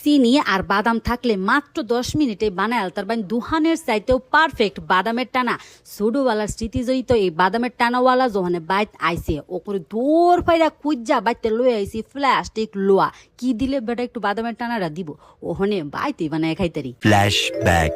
চিনি আর বাদাম থাকলে মাত্র 10 মিনিটে বানায় আলতার বাইন দুহানের চাইতেও পারফেক্ট বাদামের টানা ছোটবেলার স্মৃতি জড়িত এই বাদামের টানাওয়ালা যখন বাইত আইসে ও করে দৌড় পাইরা কুজ্জা বাইতে লয়ে আইসি প্লাস্টিক লোয়া কি দিলে বেটা একটু বাদামের টানাটা দিব ওহনে বাইতে বানায় খাইতারি। ফ্ল্যাশব্যাক।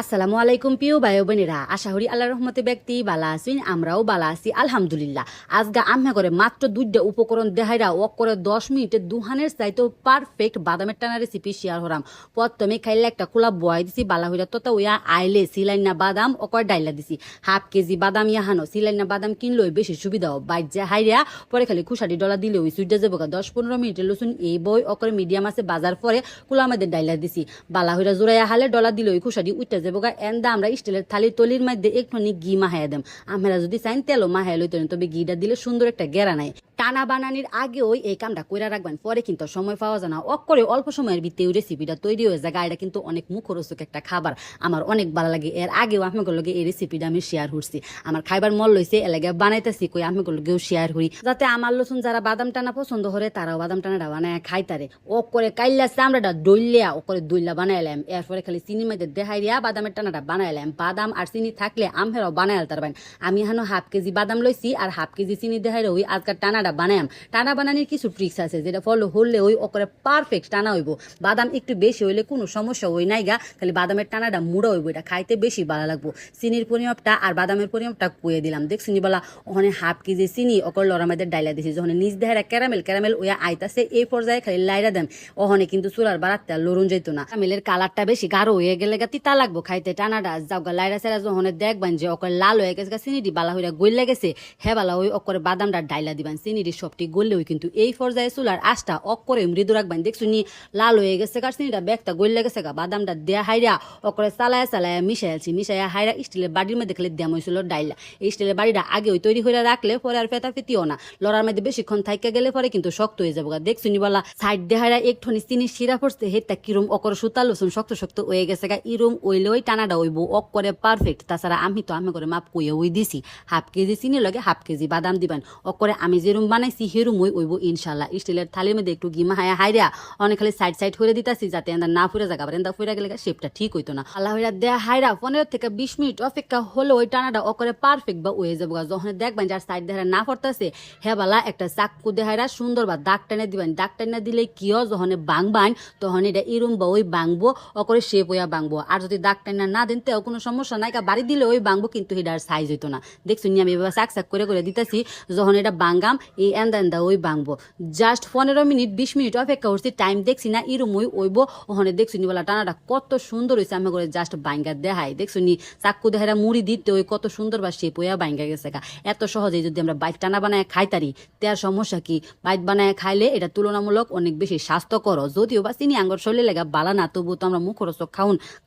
আসসালামু আলাইকুম প্রিয় ভাই বোনেরা, আশা করি আল্লাহর রহমতে ব্যক্তি বালা আছেন, আমরাও বালা আছি আলহামদুলিল্লাহ। আজকে আম্মা করে মাত্র দুইটা উপকরণ দেখাইরা ও করে 10 মিনিটে দুহানের চাইতেও পারফেক্ট বাদামের টানা রেসিপি শেয়ার হরাম। প্রথমে খাইলে একটা খোলা বয় দিছি বালা হইরা তো ওয়া আইলে সিলাইনা বাদাম ও কয় ডাইলা দিছি। হাফ কেজি বাদাম ইয়াহানো সিলাইনা বাদাম কিনলেই বেশি সুবিধা হয়, বাইর যে হাইরা পরে খালি খুশারি ডলা দিলে ওই সুইটা যাবো 10-15 মিনিটে লসুন এই বই অকরে মিডিয়াম আছে বাজার পরে কুলা আমাদের ডাইলা দিছি বালা হইরা জোড়াইয়া হালে ডলা দিলে ওই খুশারি উইটা যাবো এন্দা আমরা স্টিলের থালি তলির মধ্যে একটুখানি ঘি মাহাইয়া দেম। আমরা যদি চাইন তেলও মাহাই লইতেন, তবে ঘিটা দিলে সুন্দর একটা গেরা নাই। টানা বানানির আগেও এই কামটা কইরা রাখবেন, পরে কিন্তু সময় পাওয়া যায় না। করে অল্প সময়ের ভিতরে রেসিপিটা তৈরি হয়ে যায়। এটা কিন্তু অনেক মুখরোচক একটা খাবার, আমার অনেক ভালো লাগে। এর আগেও আপনাদের লগে এই রেসিপিটা আমি শেয়ার করছি, আমার খাইবার মন লইছে এলাকা বানাইতেছি কই আপনাদের লগেও শেয়ার করি, যাতে আমার লসুন যারা বাদাম টানা পছন্দ করে তারাও বাদাম টানাটা বানায় খাইতারে। ও করে কাইলা চামড়াটা দইলিয়া ও করে দইলা বানাইলাম, এরপরে খালি চিনি মধ্যে দেখাইয়া বাদামের টানাটা বানাইলাম। বাদাম আর চিনি থাকলে আমহেরাও বানাই আলতারবেন। আমি এখানে হাফ কেজি বাদাম লইছি আর হাফ কেজি চিনি দেখাইলে ওই আজকাল টানাটা বানায়াম। টানা বানানির কিছু ট্রিক্স আছে যেটা ফলো হলে ওই ওকরে পারফেক্ট টানা হইব। বাদাম একটু বেশি হইলে কোনো সমস্যা হই নাই গা, খালি বাদামের টানাটা মুড়া হইব, এটা খাইতে বেশি ভালো লাগবো। চিনির পরিমাপটা আর বাদামের পরিমাপটা কুয়ে দিলাম। দেখছিনি বলা ওখানে হাফ কেজি চিনি ওকর লড়া মধ্যে ডাইলা দিছি। যখন নিজ দেহেরা ক্যারামেল ওয়া আইতাছে এই পর্যায়ে খালি লাইরা দেন, ওখানে কিন্তু চুলার বাড়াতে লড়ুন যাইতো না। ক্যারামেলের কালারটা বেশি গাঢ় হয়ে গেলে গা তিতা লাগবো খাইতে। টানাটা যাওগা লাইরা সেরা যখন দেখবেন যে ওকর লাল হয়ে গেছে, চিনিটি বালা হইরা গইলা গেছে, হে বালা ওই ওকরে বাদামটা ডাইলা দিবেন। চিনিটি সবটি গললেও কিন্তু এই পর্যায়ে চুলার আঁচটা অকরে মৃদু রাখবেন। দেখছুনি লাল হয়ে গেছে গা, চিনিটা ব্যাগটা গইলা গেছে গা, বাদামটা দেয়া হাইরা ওকরে চালায়া মিশাইয়া হাইরা স্টিলের বাড়ির মধ্যে খালি দেম হয়েছিল ডাইলা। এই স্টিলের বাড়িটা আগে ওই তৈরি করে রাখলে পরে আর ফেতা ফেতিও না, লড়ার মধ্যে বেশিক্ষণ থাইকা গেলে পরে কিন্তু শক্ত হয়ে যাবো গা। দেখছুনি বলা সাইড দেহারা একটুখানি চিনি শিরা পড়ছে, হেতা কিরম অকরে সুতা লসুন শক্ত হয়ে গেছে গা। ইরম ওইলে ওই টানাটা হইব অকরে পারফেক্ট। তাছাড়া আমি করে মাপ কইয়া ওই দিছি, হাফ কেজি চিনি লগে হাফ কেজি বাদাম দিবেন। অকরে আমি যেরুম বানাইছি হেরুম ওইব ইনশাল্লাহ। স্টিলের থালির মধ্যে একটু গিমা হাইরা অনেক খালি সাইড করে দিতাছি যাতে এন্দা না ফুরে জায়গা এন্দা ফুরে গেলে শেপটা ঠিক হইতো না। আল্লাহ হইরা দেয়া হাইরা 15 থেকে 20 মিনিট অপেক্ষা হলে ওই টানাটা অকরে পারফেক্ট বা হয়ে যাবো। যখন দেখবেন যার সাইড দেহারা না পড়তেছে হেবালা একটা চাক্কু দেহারা সুন্দর বা দাগ টানে দিবেন। দাগ টানে দিলে কিও যখন বাংবান তখন এটা ইরুম বা ওই বাংবো অকরে শেপ হইয়া বাংবো। আর যদি দাগ টানা না দেন তেও কোনো সমস্যা নাই, বাড়ি দিলে ওই বাংবো, কিন্তু এটার সাইজ হইতো না। দেখছি আমি এবার চাক করে দিতেছি। যখন এটা বাঙ্গাম এই এন্দা ওই বাংবো। জাস্ট 15 মিনিট 20 মিনিট অপেক্ষা করছি, টাইম দেখছি না ইরুম ওই ওইব। ওখানে দেখছি বলা টানাটা কত সুন্দর হয়েছে, আমি করে জাস্ট বাঙ্গা দেখাই। দেখছি চাক্কু দেহারা মুড়ি দিতে ওই কত সুন্দর বা শেপ হইয়া বাঙ্গা গেছে গা। এত সহজেই যদি আমরা বাইক টানা বানায় খাইতারি তার সমস্যা কি? বাইক বানায় খাইলে এটা তুলনামূলক অনেক বেশি স্বাস্থ্যকর, যদিও বা চিনি আঙ্গর শরীরে লেগা বালা না, তবু তো আমরা মুখরোচক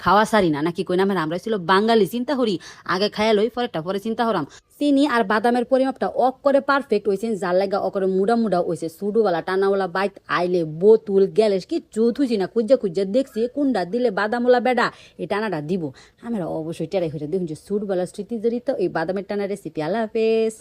খাওয়া সারি না নাকি কই না? আমরা ছিল বাঙালি, চিন্তা করি আগে খাইয়া লই পরে চিন্তা করাম। চিনি আর বাদামের পরিমাপটা অকরে পারফেক্ট হয়েছে, যার লাগা অকরে মুড়া হয়েছে। সুডুওয়ালা টানাওয়ালা বাইক আইলে বোতুল গ্যালেস কি চুত হয়েছি না, খুঁজা দেখছি কোনটা দিলে বাদামওয়ালা বেডা এই টানাটা দিব। আমরা অবশ্যই টেরাই হয়েছে দেখুন যে সুডওয়ালা স্মৃতি জড়িত এই বাদামের টানা রেসিপি। আল্লাহ হাফেজ।